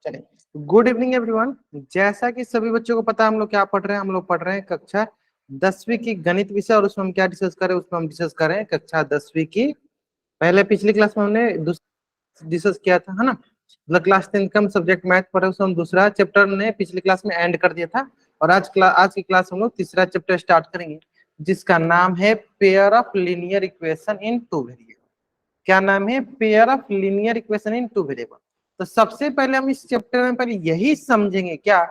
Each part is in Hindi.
चलिए, गुड इवनिंग एवरीवन। जैसा कि सभी बच्चों को पता है, हम लोग क्या पढ़ रहे हैं, हम लोग पढ़ रहे हैं कक्षा 10वीं की गणित विषय। और उसमें हम क्या डिस्कस करें, उसमें हम डिस्कस करें कक्षा 10वीं की। पहले पिछली क्लास में हमने डिस्कस किया था, है ना, मतलब क्लास 10 का हम सब्जेक्ट मैथ पढ़े, उसमें हम दूसरा चैप्टर ने पिछली क्लास में एंड कर दिया था। और आज की क्लास हम लोग तीसरा चैप्टर स्टार्ट करेंगे, जिसका नाम है pair of linear equation in two variable. क्या नाम है? Pair of linear equation in two variable. तो सबसे पहले हम इस चैप्टर में पहले यही समझेंगे क्या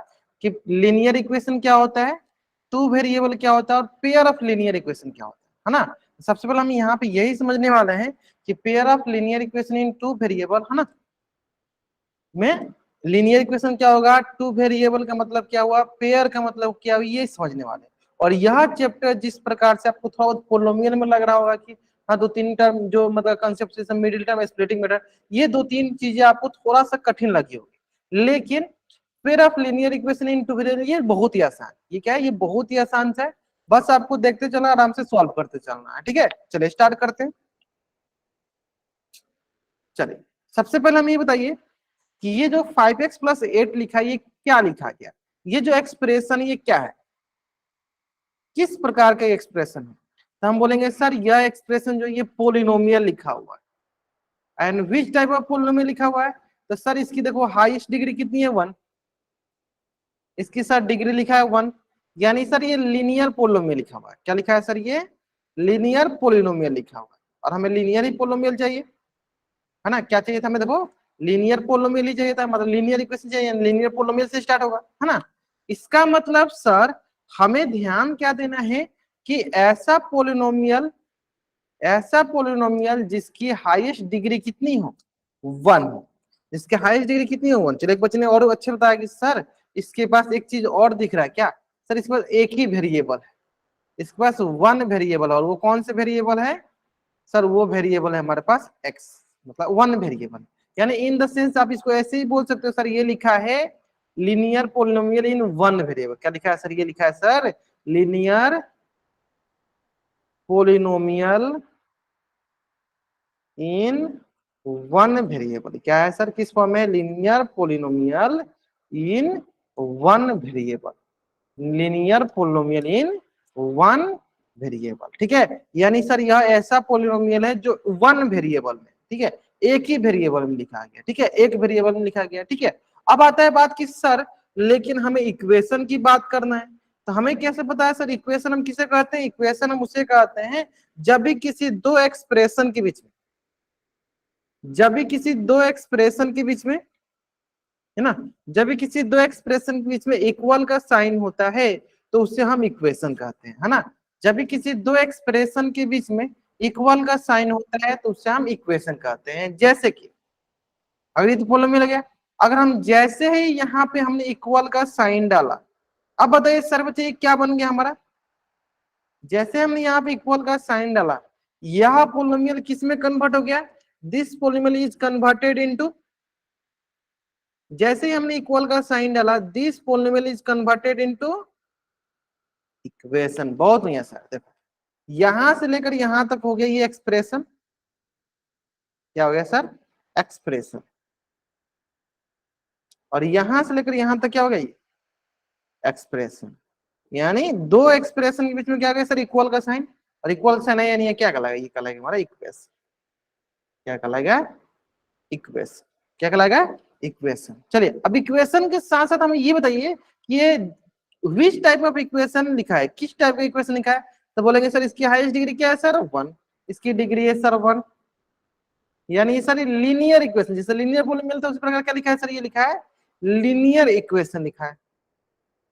कि लीनियर इक्वेशन क्या होता है, टू वेरिएबल क्या होता है, और पेयर ऑफ लीनियर इक्वेशन क्या होता है ना। सबसे पहले हम यहाँ पे यही समझने वाले हैं कि pair of linear equation in two variable, है ना, में लीनियर इक्वेशन क्या होगा, टू वेरिएबल का मतलब क्या हुआ, पेयर का मतलब क्या हुआ, ये समझने वाले। और यह चैप्टर जिस प्रकार से आपको थोड़ा बहुत पोलोमियल में लग रहा होगा कि हाँ दो तीन टर्म जो मतलब concept middle term, splitting method, ये दो तीन चीजें आपको थोड़ा सा कठिन लगी होगी, लेकिन pair of linear equation in two variable ये बहुत ही आसान, ये क्या है, ये बहुत ही आसान है। बस आपको देखते चलना, आराम से सॉल्व करते चलना है, ठीक है। चलिए स्टार्ट करते हैं। चलिए सबसे पहले हम ये बताइए कि ये जो 5x+8 लिखा है, ये क्या लिखा गया, ये जो एक्सप्रेशन ये क्या है, किस प्रकार का एक्सप्रेशन है। तो हम बोलेंगे सर यह एक्सप्रेशन जो ये पोलिनोमियल लिखा हुआ है। And which type of polynomial लिखा हुआ है, तो सर इसकी देखो हाईएस्ट डिग्री कितनी है, 1। इसकी सर डिग्री लिखा है 1, यानी सर ये लीनियर पोलिनोमियल लिखा हुआ है। क्या लिखा है सर? ये लीनियर पोलिनोमियल लिखा हुआ है। और हमें लीनियर ही पोलिनोमियल चाहिए, है ना। क्या चाहिए था हमें? देखो लीनियर पोलिनोमियल ही चाहिए था, मतलब लीनियर इक्वेशन चाहिए, लीनियर पोलिनोमियल से स्टार्ट होगा, है ना। इसका मतलब सर हमें ध्यान क्या देना है कि ऐसा पोलिनोमियल जिसकी हाईएस्ट डिग्री कितनी हो, 1 हो। जिसके हाईएस्ट डिग्री कितनी हो, 1। चलो एक बच्चे ने और अच्छे बताया कि सर इसके पास एक चीज और दिख रहा है। क्या सर? इसके पास एक ही वेरिएबल है, इसके पास 1 वेरिएबल है। और वो कौन से वेरिएबल है सर? वो वेरिएबल है हमारे पास x, मतलब 1 वेरिएबल। यानी इन द सेंस आप इसको ऐसे ही बोल सकते हो सर, ये लिखा है लीनियर पोलिनोमियल इन 1 वेरिएबल। क्या लिखा है सर? ये लिखा है सर लीनियर पोलिनोमियल इन 1 वेरिएबल। क्या है सर? किस फॉर्म में? लीनियर पोलिनोमियल इन 1 वेरिएबल, लीनियर पोलिनोमियल इन 1 वेरिएबल, ठीक है। यानी सर यह ऐसा पोलिनोमियल है जो 1 वेरिएबल में, ठीक है, एक ही वेरिएबल में लिखा गया, ठीक है, एक वेरिएबल में लिखा गया, ठीक है। अब आता है बात कि सर लेकिन हमें इक्वेशन की बात करना है, तो हमें कैसे पता है सर इक्वेशन हम किसे कहते हैं? इक्वेशन हम उसे कहते हैं जब भी किसी दो एक्सप्रेशन के बीच में, जब भी किसी दो एक्सप्रेशन के बीच में, है ना, जब भी किसी दो एक्सप्रेशन के बीच में इक्वल का साइन होता है तो उसे हम इक्वेशन कहते हैं, है ना। जब भी किसी दो एक्सप्रेशन के बीच में इक्वल का साइन होता है तो उसे हम इक्वेशन कहते हैं। जैसे कि अगर ये तो प्रॉब्लम में लगे, अगर हम जैसे ही यहाँ पे हमने इक्वल का साइन डाला, अब बताइए सर बच्चे क्या बन गया हमारा? जैसे हमने यहाँ पे इक्वल का साइन डाला, यह पोलिनोमियल किस में कन्वर्ट हो गया? This polynomial is converted into, जैसे ही हमने इक्वल का साइन डाला, this polynomial is converted into equation. बहुत बढ़िया सर, देखो यहां से लेकर यहां तक हो गया ये एक्सप्रेशन। क्या हो गया सर? एक्सप्रेशन। और यहां से लेकर यहां तक क्या हो गया? ये एक्सप्रेशन। यानी दो एक्सप्रेशन के बीच में क्या हो गया सर? इक्वल का साइन। और इक्वल साइन है यानी क्या कहलाएगा? ये कहलाएगा हमारा इक्वेशन। क्या कहलाएगा? इक्वेशन। क्या कहलाएगा? इक्वेशन। चलिए अब इक्वेशन के साथ साथ हमें ये बताइए कि ये विच टाइप ऑफ इक्वेशन लिखा है, किस टाइप का इक्वेशन लिखा है। तो बोलेंगे सर इसकी हाईएस्ट डिग्री क्या है सर? 1। इसकी डिग्री है सर 1, यानी ये सर लीनियर इक्वेशन, जैसे लीनियर पोलिनोमियल था उस प्रकार क्या लिखा है सर? ये लिखा है लीनियर इक्वेशन लिखा है।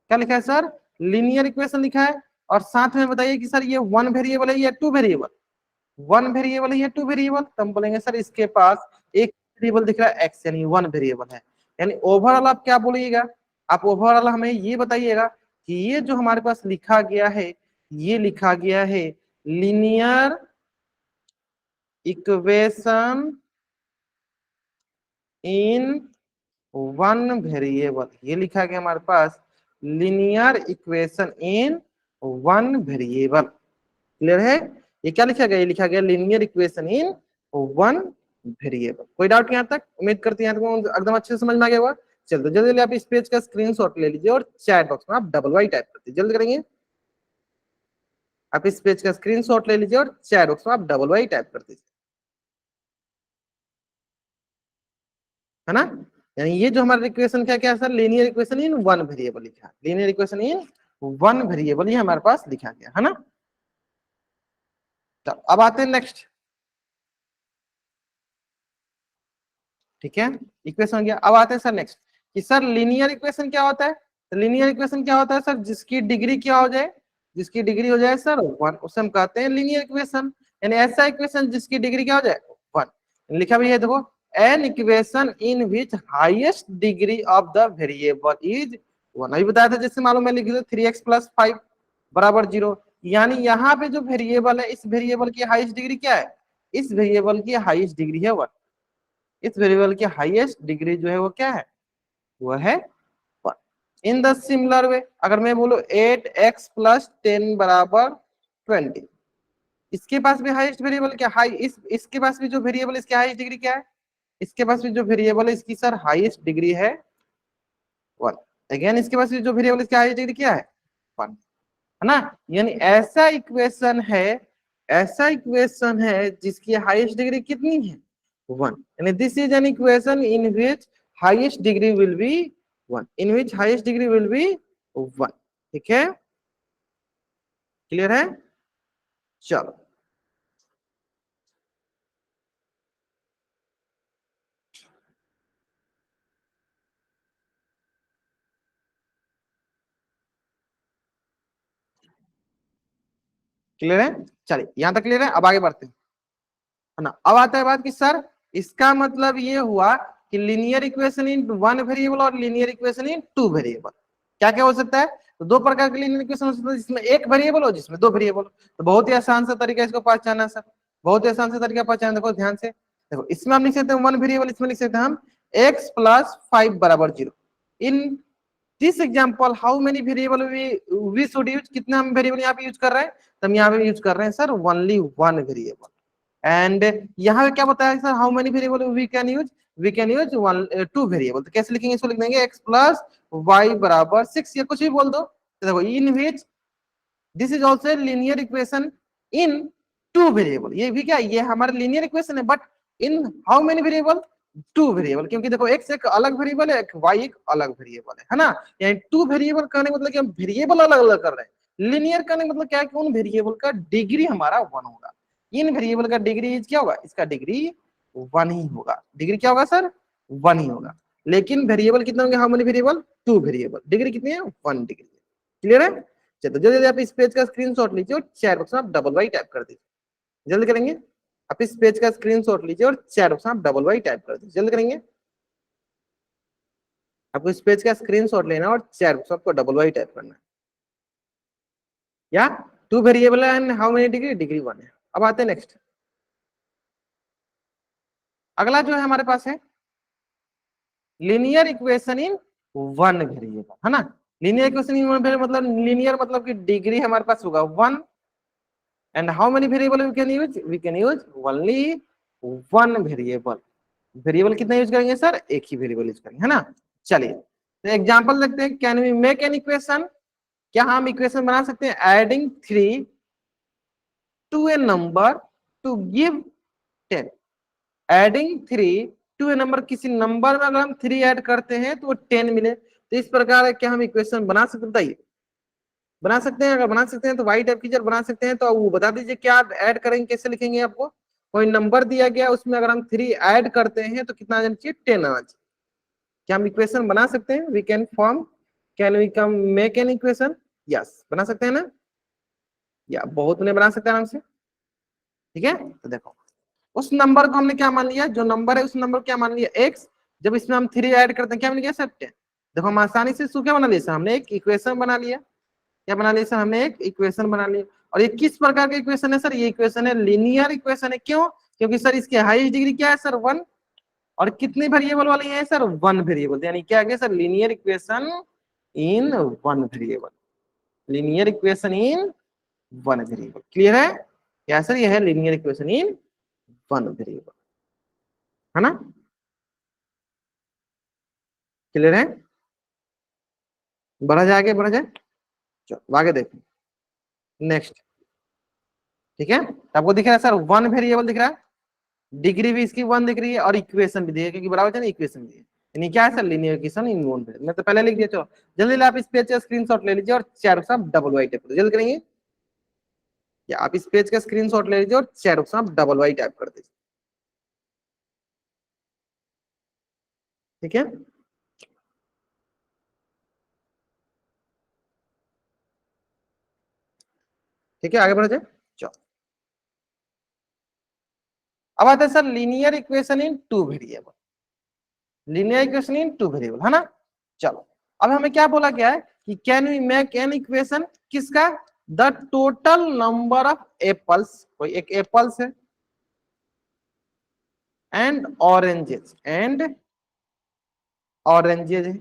क्या लिखा है सर? लीनियर इक्वेशन लिखा है। और साथ में बताइए कि सर ये 1 वेरिएबल है या 2 वेरिएबल? 1 वेरिएबल है या 2 वेरिएबल? तो हम बोलेंगे सर इसके पास एक वेरिएबल दिख रहा है x, यानी 1 वेरिएबल है। यानी ओवरऑल आप क्या बोलिएगा? आप ओवरऑल हमें ये बताइएगा कि ये जो हमारे पास लिखा गया है, ये लिखा गया है लीनियर इक्वेशन इन 1 वेरिएबल। ये लिखा गया हमारे पास linear equation in 1 variable. Clear है? ये क्या लिखा गया? ये लिखा गया लीनियर इक्वेशन इन 1 वेरिएबल। कोई डाउट यहाँ तक? उम्मीद करते हैं यहाँ तक एकदम अच्छे से समझ में आ गया होगा। चलो जल्दी जल्दी आप इस पेज का स्क्रीनशॉट ले लीजिए और चैट बॉक्स में आप डबल वाई टाइप करते जल्दी करेंगे। आप इस पेज का स्क्रीनशॉट ले लीजिए और चैट बॉक्स में आप डबल वाई टाइप कर दीजिए, है ना। यानी ये जो हमारा इक्वेशन क्या क्या है sir, linear equation in one variable लिखा है, linear equation in one variable ये हमारे पास लिखा गया है ना। तो अब आते हैं नेक्स्ट, ठीक है, इक्वेशन हो गया। अब आते हैं सर नेक्स्ट कि सर लीनियर इक्वेशन क्या होता है। तो लीनियर इक्वेशन क्या होता है सर, जिसकी डिग्री क्या हो जाए, जिसकी डिग्री हो जाए सर वन, उसे हम कहते हैं लीनियर इक्वेशन। यानी ऐसा इक्वेशन जिसकी डिग्री क्या हो जाए वन। लिखा भी है देखो, an equation in which highest degree of the variable is one. अभी बताया था, जैसे मालूम है लिख दो 3x + 5 = 0। यानी यहाँ पे जो वेरिएबल है, इस वेरिएबल की हाईएस्ट डिग्री क्या है, इस वेरिएबल की हाईएस्ट डिग्री है वन। इस वेरिएबल की हाईएस्ट डिग्री जो है वो क्या है, वो है one. In the similar way अगर मैं बोलूं 8x + 10 = 20, इसके पास भी हाईएस्ट वेरिएबल क्या हाई, इसके पास भी जो वेरिएबल इसकी हाईएस्ट डिग्री क्या है, इसके पास भी जो वेरिएबल है इसकी सर हाईएस्ट डिग्री है वन। अगेन इसके पास भी जो वेरिएबल इसकी हाईएस्ट डिग्री क्या है वन, है ना। यानी ऐसा इक्वेशन है जिसकी हाईएस्ट डिग्री कितनी है वन। यानी this is an equation in which highest degree will be one, in which highest degree will be one. ठीक है, क्लियर है। चलो क्लियर है, चलिए यहां तक क्लियर है। अब आगे बढ़ते हैं, है ना। अब आता है बात कि सर इसका मतलब ये हुआ कि linear equation in one variable और linear equation in two variable क्या क्या हो सकता है। तो दो प्रकार के लीनियर इक्वेशन हो सकता है, जिसमें एक वेरिएबल हो जिसमें दो वेरिएबल। तो बहुत ही आसान सा तरीका इसको पहचाना सर, बहुत ही आसान सा तरीका पहचाना, देखो ध्यान से देखो। इसमें हम लिख सकते हैं वन वेरिएबल, इसमें लिख सकते हैं हम x + 5 = 0। In this example how many variable we should use, कितने हम वेरिएबल यहाँ पे यूज कर रहे हैं, तो हम यहाँ पे यूज कर रहे हैं sir only one variable. And यहाँ पे क्या बताया sir, how many variable we can use one two variable. तो कैसे लिखेंगे, इसको लिख देंगे x + y = 6 या कुछ भी बोल दो। तो देखो in which this is also linear equation in two variable, ये भी क्या, ये हमारा लीनियर इक्वेशन है, but in how many variable, two variable. क्योंकि देखो x एक अलग वेरिएबल है, y एक अलग वेरिएबल है ना। यानी टू वेरिएबल कहने का मतलब कि हम वेरिएबल अलग अलग कर रहे हैं। लीनियर कहने का मतलब क्या है कि उन वेरिएबल का डिग्री हमारा वन होगा। इन वेरिएबल का डिग्री क्या होगा, इसका डिग्री वन ही होगा। डिग्री क्या होगा सर, वन ही होगा। लेकिन वेरिएबल कितने होंगे, how many variable, two variable, degree कितनी है, वन डिग्री। क्लियर है। चलो जल्दी आप इस पेज का स्क्रीनशॉट लीजिए और चैट बॉक्स में आप डबल वाई टाइप कर दीजिए, जल्दी करेंगे। आप इस पेज का स्क्रीनशॉट लीजिए और चैट बॉक्स में आप डबल वाई टाइप कर दीजिए, जल्दी करेंगे। आपको इस पेज का स्क्रीनशॉट लेना और चैट बॉक्स में आपको डबल वाई टाइप करना है। या two variable and how many degree, degree one है। अब आते हैं नेक्स्ट, अगला जो है हमारे पास है linear equation in one variable, है ना। Linear equation in one variable मतलब लीनियर मतलब कि डिग्री हमारे पास होगा one. And how many variable we can use only one variable. Variable कितना यूज करेंगे सर, एक ही वेरिएबल यूज करेंगे, है ना। चलिए तो एग्जांपल देखते हैं, can we make an equation, क्या हम इक्वेशन बना सकते हैं, adding 3 to a number to give 10। Adding 3 to a number, किसी नंबर में अगर हम 3 ऐड करते हैं तो वो 10 मिले। तो इस प्रकार क्या हम इक्वेशन बना सकते, बताइए बना सकते हैं। अगर बना सकते हैं तो वाई टाइप की जब बना सकते हैं तो वो बता दीजिए क्या ऐड करेंगे, कैसे लिखेंगे। आपको कोई नंबर दिया गया, उसमें अगर हम 3 ऐड करते हैं तो कितना आना चाहिए, 10 आना चाहिए। क्या हम इक्वेशन बना सकते हैं, we can form, can we come make an equation, yes बना सकते हैं ना, या बहुत उन्हें बना सकते हैं आराम से। ठीक है, तो देखो उस नंबर को हमने क्या मान लिया, जो नंबर है उस नंबर को क्या मान लिया, एक्स। जब इसमें हम 3 ऐड करते हैं क्या मिल गया सर, 10। देखो हम आसानी से क्या बना लिया सर, हमने एक इक्वेशन बना लिया। क्या बना लिया सर, हमने एक इक्वेशन बना लिया। और ये किस प्रकार का इक्वेशन है सर, ये इक्वेशन है लीनियर इक्वेशन है। क्यों, क्योंकि सर इसकी हाईएस्ट डिग्री क्या है सर, वन। और कितने वेरिएबल वाली है सर, वन वेरिएबल। यानी क्या है sir, linear equation in one variable, linear equation in one variable. Clear है, क्या सर, ये है linear equation in one variable, है ना। क्लियर है? बढ़ा जाए आगे, बढ़ा जाए। चलो आगे देखो नेक्स्ट। ठीक है, आपको दिख रहा है सर, वन वेरिएबल दिख रहा है, डिग्री भी इसकी वन दिख रही है, और इक्वेशन भी दी है, क्योंकि बराबर है ना, इक्वेशन दी है, यानी क्या है sir, linear equation in one variable. मैं तो पहले लिख दिया। चलो जल्दी आप इस पेज का स्क्रीनशॉट ले लीजिए और चैट साहब डबल वाई टाइप कर जल्दी करेंगे। या आप इस पेज का स्क्रीनशॉट ले लीजिए और चैट साहब डबल वाई टाइप कर दीजिए। ठीक है, ठीक है, आगे बढ़ जाए। चलो अब आते हैं sir linear equation in two variable. Linear equation in two variable है ना। चलो अब हमें क्या बोला गया है कि can we make an equation, किसका, the total number of apples, कोई एक एप्पल्स है, एंड ऑरेंजेस, एंड ऑरेंजेस है,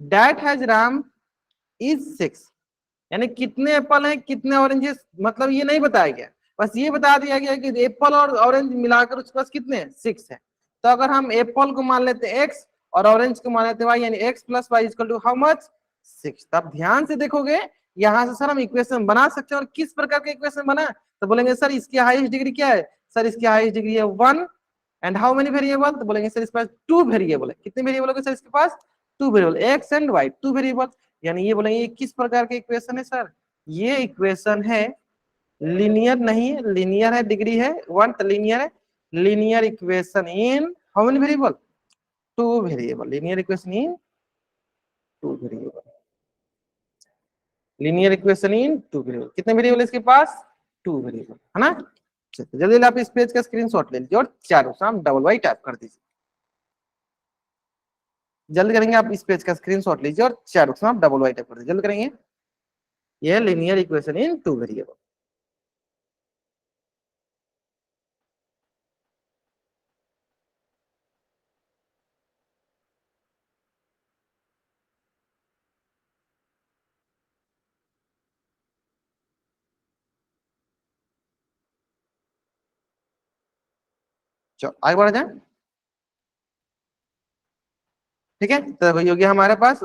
दैट हैज राम इज 6, यानी कितने एप्पल हैं कितने ऑरेंजेस, मतलब ये नहीं बताया गया, बस ये बता दिया गया कि एप्पल और ऑरेंज मिलाकर उसके पास कितने हैं, 6 है। तो अगर हम एप्पल को मान लेते हैं एक्स और ऑरेंज को मान लेते हैं वाई, यानी x plus y equal to how much, 6। तब ध्यान से देखोगे, यहां से सर हम इक्वेशन बना सकते हैं, और किस प्रकार का इक्वेशन बना, तो बोलेंगे सर इसकी हाईएस्ट डिग्री क्या है, सर इसकी हाईएस्ट डिग्री है 1, एंड हाउ मेनी वेरिएबल, तो बोलेंगे सर इसके पास 2 वेरिएबल है। कितने वेरिएबल है सर इसके पास, 2 variable, x and y, 2 variable. यानी ये बोलेंगे ये किस प्रकार के इक्वेशन है सर, ये इक्वेशन है लीनियर, नहीं है लीनियर है, डिग्री है 1 तो लीनियर है, linear equation in how many variable, 2 variable, linear equation in 2 variable, linear equation in 2 variable. कितने वेरिएबल इसके पास, 2 वेरिएबल है ना। जल्दी आप इस पेज का स्क्रीनशॉट ले लीजिए और चारों साम डबल वाई टाइप कर दीजिए। जल्दी करेंगे, आप इस पेज का स्क्रीनशॉट लीजिए और चारों साम डबल वाई टाइप कर दीजिए, जल्दी करेंगे। ये लीनियर इक्वेशन इन 2 वेरिएबल। चलो आगे बढ़ा जाए। ठीक है, तो ये हो गया हमारे पास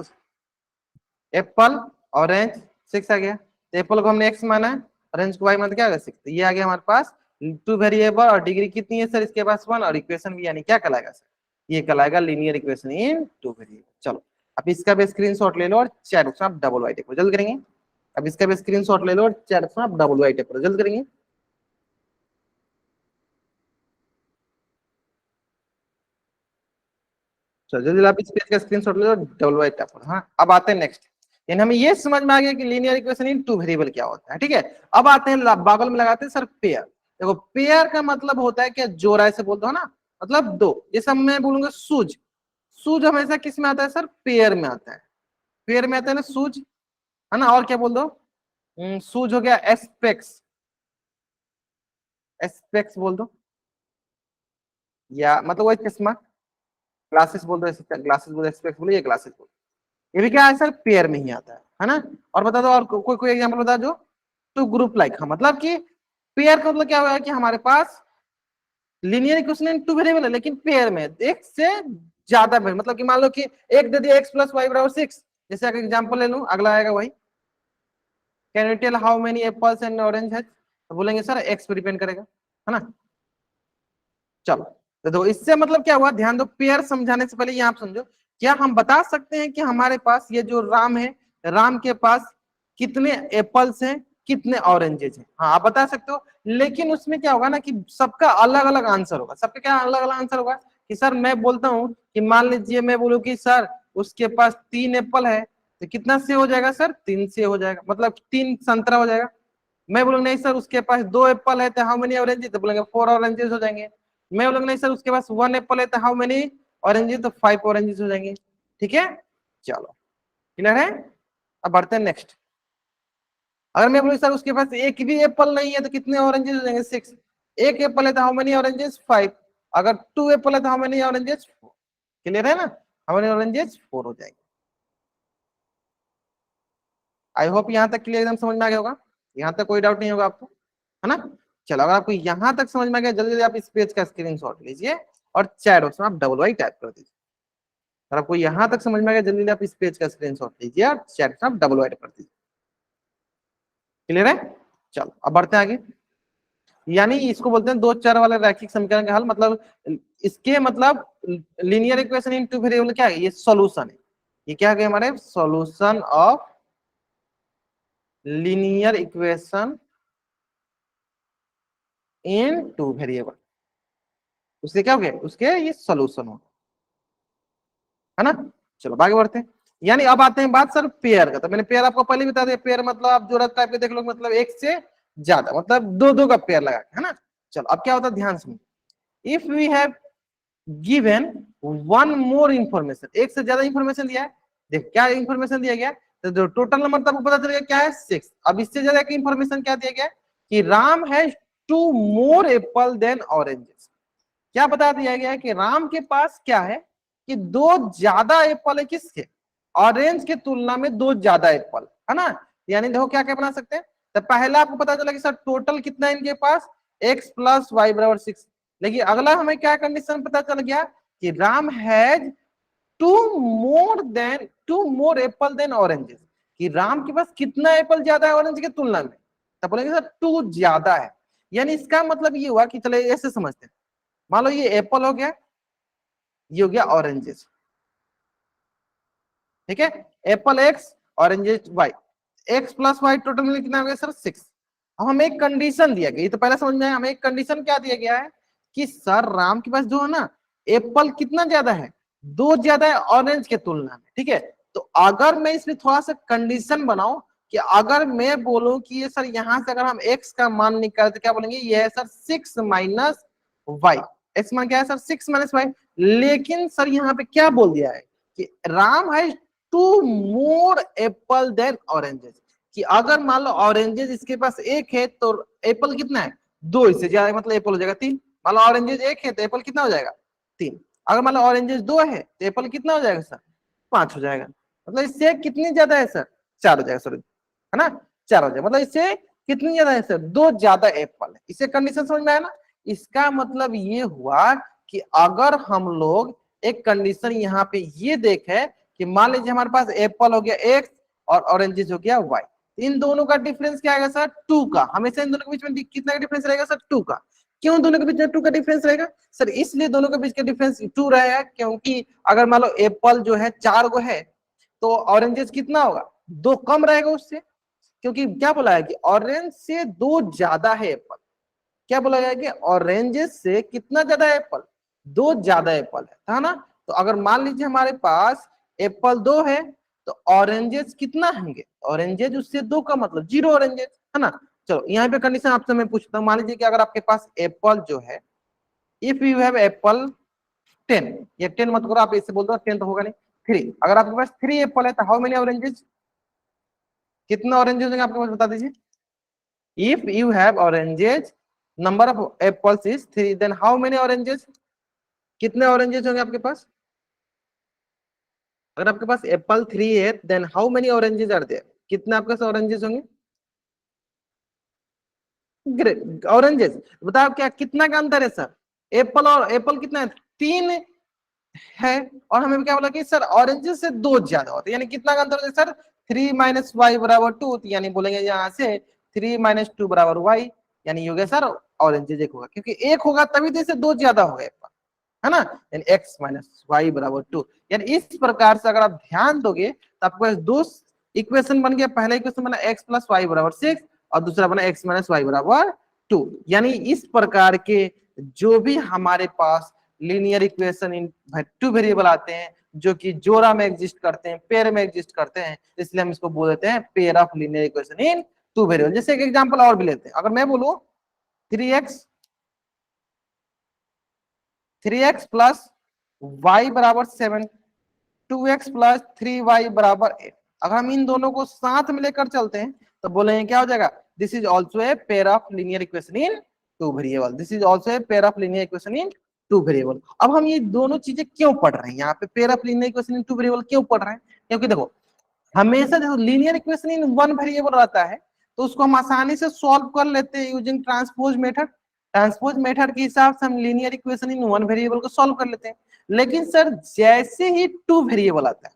एप्पल, ऑरेंज, 6 आ गया, तो एप्पल को हमने एक्स माना है, ऑरेंज को वाई माना, क्या आ गया 6, तो ये आ गया हमारे पास 2 वेरिएबल, और डिग्री कितनी है सर इसके पास 1, और इक्वेशन भी यानी क्या कहलाएगा सर, ये कहलाएगा लीनियर इक्वेशन इन 2 वेरिएबल। चलो अब इसका भी स्क्रीनशॉट ले लो और चैट बॉक्स में आप डबल वाई टेप जल्द करेंगे। अब इसका भी स्क्रीनशॉट ले लो और चैट बॉक्स में आप डबल वाई टेप जल्द करेंगे। चलो जल्दी आप इस पेज का स्क्रीनशॉट ले लो, डबल वाई टैप करो। हाँ अब आते हैं नेक्स्ट, यानी हमें ये समझ में आ गया कि लीनियर इक्वेशन इन 2 वेरिएबल क्या होता है। ठीक है, अब आते हैं बगल में लगाते हैं सर पेयर। देखो पेयर का मतलब होता है क्या, जोड़ा ऐसे बोलते हो ना, मतलब दो, जैसे मैं बोलूंगा सूज, सूज हमेशा किस में आता है सर, पेयर में आता है, पेयर में आता है ना सूज, है ना। और क्या बोल दो, सूज हो गया, एस्पेक्स, एस्पेक्स बोल दो, या मतलब वही चश्मा, ग्लासेस बोल दो, ग्लासेस बोल दो, एस्पेक्स बोलो, ये ग्लासेस बोलो, ये भी क्या है सर, पेयर में ही आता है ना। और बता दो, और कोई कोई एग्जांपल बता दो। टू ग्रुप लाइक, मतलब कि पेयर का मतलब क्या हुआ कि हमारे पास linear equation in two variable है, लेकिन पेयर में एक से ज्यादा पेयर, मतलब कि मान लो कि एक दे दिया एक्स प्लस वाई बराबर 6, जैसे अगर एग्जांपल ले लूं, अगला आएगा वही, can you tell how many apples and orange है, तो बोलेंगे सर एक्स पे डिपेंड करेगा, है ना। चलो तो इससे मतलब क्या हुआ, ध्यान दो, पेयर समझाने से पहले ये आप समझो, क्या हम बता सकते हैं कि हमारे पास ये जो राम है, राम के पास कितने एप्पल्स हैं कितने ऑरेंजेस हैं, हाँ आप बता सकते हो, लेकिन उसमें क्या होगा ना कि सबका अलग अलग आंसर होगा, सबका क्या अलग अलग आंसर होगा, कि सर मैं बोलता हूँ कि मान लीजिए मैं बोलूँ कि सर उसके पास 3 एप्पल है, तो कितना से हो जाएगा सर, 3 से हो जाएगा, मतलब 3 संतरा हो जाएगा। मैं बोलूंगा नहीं सर उसके पास 2 एप्पल है, तो हाउ मेनी ऑरेंजेस, तो बोलेंगे 4 ऑरेंजेस हो जाएंगे। मैं बोलूंगा नहीं सर उसके पास 1 एप्पल है, तो हाउ मेनी ऑरेंजेस, तो 5 ऑरेंजेस हो जाएंगे। ठीक है, चलो क्लियर है। अब बढ़ते हैं नेक्स्ट। अगर मैं बोलूँ सर उसके पास एक भी एप्पल नहीं है, तो कितने ऑरेंजेस हो जाएंगे, 6। एक एप्पल है तो हाउ मेनी ऑरेंजेस, 5। अगर 2 एप्पल है तो हाउ मेनी ऑरेंजेस, 4। क्लियर है ना, हाउ मेनी ऑरेंजेस, 4 हो जाएंगे। आई होप यहाँ तक क्लियर एकदम समझ में आ गया होगा, यहाँ तक कोई डाउट नहीं होगा आपको, है ना। चलो अगर आपको यहाँ तक समझ में आ गया, जल्दी जल्दी आप इस पेज का स्क्रीनशॉट लीजिए और चैट बॉक्स में आप डबल वाई टाइप कर दीजिए। और आपको यहां तक समझ में आ गया, जल्दी आप इस पेज का स्क्रीनशॉट लीजिए और चैट में डबल वाइड कर दीजिए। क्लियर है? चलो अब बढ़ते हैं आगे। यानी इसको बोलते हैं दो चर वाले रैखिक समीकरण का हल, मतलब इसके मतलब linear equation in two variable क्या है, ये सॉल्यूशन है। ये क्या है हमारे, solution of linear equation in two variable, उसके क्या हो गया, उसके ये सॉल्यूशन हो, है ना। चलो आगे बढ़ते हैं। यानी अब आते हैं बात सर पेयर का, तो मैंने पेयर आपको पहले बता दिया, पेयर मतलब आप जोड़ा टाइप के देख लो, मतलब एक से ज्यादा, मतलब दो दो का पेयर लगा के, है ना। चलो अब क्या होता है ध्यान सुनिए, if we have given one more information, एक से ज्यादा इंफॉर्मेशन दिया है, देख क्या इंफॉर्मेशन दिया गया, तो जो टोटल नंबर तब पता चल गया क्या है 6। अब इससे ज्यादा की इंफॉर्मेशन क्या दिया गया कि Ram has two more apple than oranges. क्या बता दिया गया है कि राम के पास क्या है कि दो ज्यादा एप्पल है, किसके, ऑरेंज के तुलना में दो ज्यादा एप्पल, है ना। यानी देखो क्या क्या बना सकते हैं, तो पहला आपको पता चला कि सर टोटल कितना है इनके पास, x प्लस वाई बराबर 6। लेकिन अगला हमें क्या कंडीशन पता चल गया कि Ram has two more apple than oranges, कि राम के पास कितना एप्पल ज्यादा है ऑरेंज के तुलना में, तब बोलेंगे सर टू ज्यादा है। यानी इसका मतलब ये हुआ कि चले ऐसे समझते हैं, मान लो ये एप्पल हो गया, ये हो गया ऑरेंजेस, ठीक है, apple x oranges y, x plus y total में कितना हो गया सर 6। अब हमें एक कंडीशन दिया गया, ये तो पहले समझ में आया, हमें एक कंडीशन क्या दिया गया है कि सर राम के पास जो है ना एप्पल कितना ज्यादा है, दो ज्यादा है ऑरेंज के तुलना में, ठीक है। तो अगर मैं इसमें थोड़ा सा कंडीशन बनाऊं कि अगर मैं बोलूं कि ये सर यहां से अगर हम एक्स का मान निकाले तो क्या बोलेंगे, ये है सर 6 माइनस वाई, एक्स मान क्या है सर 6 माइनस वाई। लेकिन सर यहाँ पे क्या बोल दिया है कि राम है two more apple than oranges, कि अगर मान लो ऑरेंजेस इसके पास एक है तो एप्पल कितना है दो, इससे ज्यादा मतलब एप्पल हो जाएगा 3। मान लो ऑरेंजेस एक है तो एप्पल कितना हो जाएगा 3। अगर मान लो ऑरेंजेस 2 है तो एप्पल कितना हो जाएगा सर 5 हो जाएगा, मतलब इससे कितनी ज्यादा है सर 4 हो जाएगा, सॉरी, है ना, 4 हो जाएगा, मतलब इससे कितनी ज्यादा है सर दो ज्यादा एप्पल है। इससे कंडीशन समझ में आया ना। इसका मतलब ये हुआ कि अगर हम लोग एक कंडीशन यहाँ पे ये देखे कि मान लीजिए हमारे पास एप्पल हो गया एक्स और ऑरेंजेस हो गया वाई, इन दोनों का डिफरेंस क्या आएगा सर 2 का, हमेशा इन दोनों के बीच में कितना डिफरेंस रहेगा सर 2 का। क्यों दोनों के बीच में 2 का डिफरेंस रहेगा सर, इसलिए दोनों के बीच का डिफरेंस 2 रहेगा क्योंकि अगर मान लो एप्पल जो है 4 गो है तो ऑरेंजेस कितना होगा 2 कम रहेगा उससे, क्योंकि क्या बोला है कि ऑरेंज से 2 ज्यादा है एप्पल। क्या बोला गया कि ऑरेंजेस से कितना ज्यादा है एप्पल, 2 ज्यादा एप्पल है ना। तो अगर मान लीजिए हमारे पास एप्पल 2 है तो ऑरेंजेस कितना होंगे, ऑरेंजेस उससे 2 का मतलब 0 ऑरेंजेस, है ना। चलो यहाँ पे कंडीशन आपसे मैं पूछता हूँ, मान लीजिए कि अगर आपके पास एप्पल जो है, इफ यू हैव एप्पल 10, ये 10 मत करो आप, इससे बोल दो 10 तो होगा नहीं, 3, अगर आपके पास 3 एप्पल है तो हाउ मेनी ऑरेंजेस, कितना ऑरेंजेस होंगे आपके पास बता दीजिए। If you have oranges, number of apples is 3, then how many oranges, कितने ऑरेंजेस होंगे आपके पास। अगर आपके पास एप्पल 3 है then how many oranges are there, कितने आपके पास ऑरेंजेस होंगे, ग्रेट ऑरेंजेस। बताओ क्या कितना का अंतर है सर, एप्पल और एप्पल कितना है 3 है, और हमें क्या बोला कि सर ऑरेंजेस से 2 ज्यादा होते हैं, यानी कितना का अंतर है सर 3 माइनस वाई बराबर 2, यानी बोलेंगे यहाँ से 3 माइनस 2 बराबर वाई, यानी हो गया सर ऑरेंजेस एक होगा, क्योंकि एक होगा तभी तो इसे 2 ज्यादा हो गया, है ना, यानी x माइनस वाई बराबर 2। यानी इस प्रकार से अगर आप ध्यान दोगे तो आपके पास दो इक्वेशन बन गया, पहला इक्वेशन बना x प्लस वाई बराबर 6 और दूसरा बना x माइनस वाई बराबर 2। यानी इस प्रकार के जो भी हमारे पास linear equation in two variable आते हैं जो कि जोड़ा में एग्जिस्ट करते हैं, पेयर में एग्जिस्ट करते हैं, इसलिए हम इसको बोल देते हैं pair of linear equation in two variable. जैसे एक एग्जांपल और भी लेते हैं, अगर मैं बोलूं 3x प्लस वाई बराबर 7, 2x प्लस 3y बराबर 8, अगर हम इन दोनों को साथ में लेकर चलते हैं तो बोलेंगे क्या हो जाएगा, this is also a pair of linear equation in two variable, this is also a pair of linear equation in two variable. अब हम ये दोनों चीजें क्यों पढ़ रहे हैं यहाँ पे, pair of linear equation in two variable क्यों पढ़ रहे हैं, क्योंकि देखो हमेशा जो linear equation in one variable रहता है तो उसको हम आसानी से सॉल्व कर लेते हैं using transpose method, transpose method के हिसाब से हम linear equation in one variable को सॉल्व कर लेते हैं। लेकिन सर जैसे ही टू वेरिएबल आता है,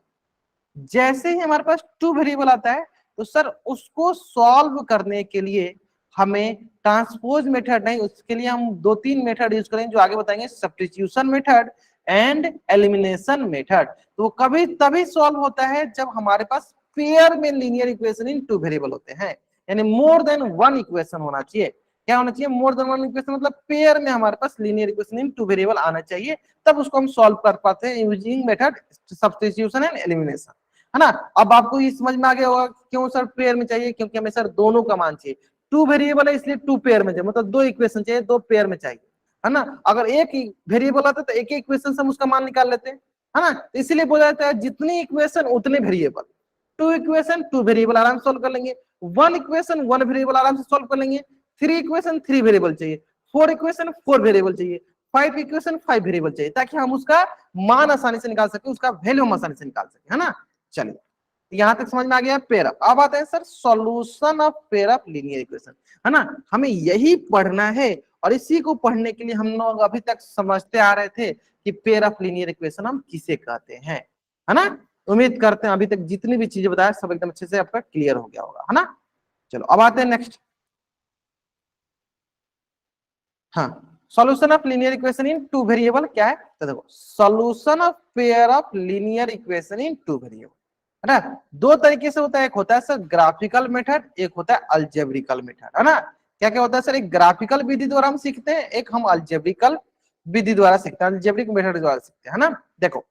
जैसे ही हमारे पास टू वेरिएबल आता है, तो सर उसको सॉल्व करने के लिए हमें ट्रांसपोज मेथड नहीं, उसके लिए हम दो तीन मेथड यूज करेंगे जो आगे बताएंगे, substitution method and elimination method. तो कभी तभी सॉल्व होता है जब हमारे पास पेयर में linear equation in two variable होते हैं, यानी मोर देन वन इक्वेशन होना चाहिए। क्या होना चाहिए? मोर देन वन इक्वेशन, मतलब पेयर में हमारे पास linear equation in two variable आना चाहिए, तब उसको हम सॉल्व कर पाते हैं using method substitution and elimination, है ना। अब आपको ये समझ में आ गया होगा क्यों सर पेयर में चाहिए, क्योंकि हमें सर दोनों का मान चाहिए। टू वेरिएबल है इसलिए टू पेयर में चाहिए, मतलब दो इक्वेशन चाहिए, दो पेयर में चाहिए, है ना। अगर एक वेरिएबल आता तो एक इक्वेशन से हम उसका मान निकाल लेते हैं, है ना। तो इसीलिए बोला जाता है जितनी इक्वेशन उतने variable, two equation two variable आराम से सॉल्व कर लेंगे, वन इक्वेशन वन वेरिएबल आराम से सॉल्व कर लेंगे, थ्री इक्वेशन थ्री वेरिएबल चाहिए, फोर इक्वेशन फोर वेरिएबल चाहिए, फाइव इक्वेशन फाइव वेरिएबल चाहिए, ताकि हम उसका मान आसानी से निकाल सके, उसका वैल्यू हम आसानी से निकाल सके, है ना। चलिए यहां तक समझ में आ गया पेयर अप। अब आते हैं sir solution of pair up linear equation, है ना। हमें यही पढ़ना है और इसी को पढ़ने के लिए हम लोग अभी तक समझते आ रहे थे कि पेयर अप लीनियर इक्वेशन हम किसे कहते हैं, है ना। उम्मीद करते हैं अभी तक जितनी भी चीजें बताया सब एकदम अच्छे से आपका क्लियर हो गया होगा, है ना। चलो अब आते हैं नेक्स्ट। हाँ, solution of linear equation in two variable क्या है, तो देखो solution of pair of linear equation in two variable, है ना। दो तरीके से होता है, एक होता है सर ग्राफिकल मेथड, एक होता है अलजेब्रिकल मेथड, है ना। क्या क्या होता है सर, एक ग्राफिकल विधि द्वारा हम सीखते हैं, एक हम अलजेब्रिकल विधि द्वारा सीखते हैं, अलजेब्रिक मेथड द्वारा सीखते हैं, है ना। देखो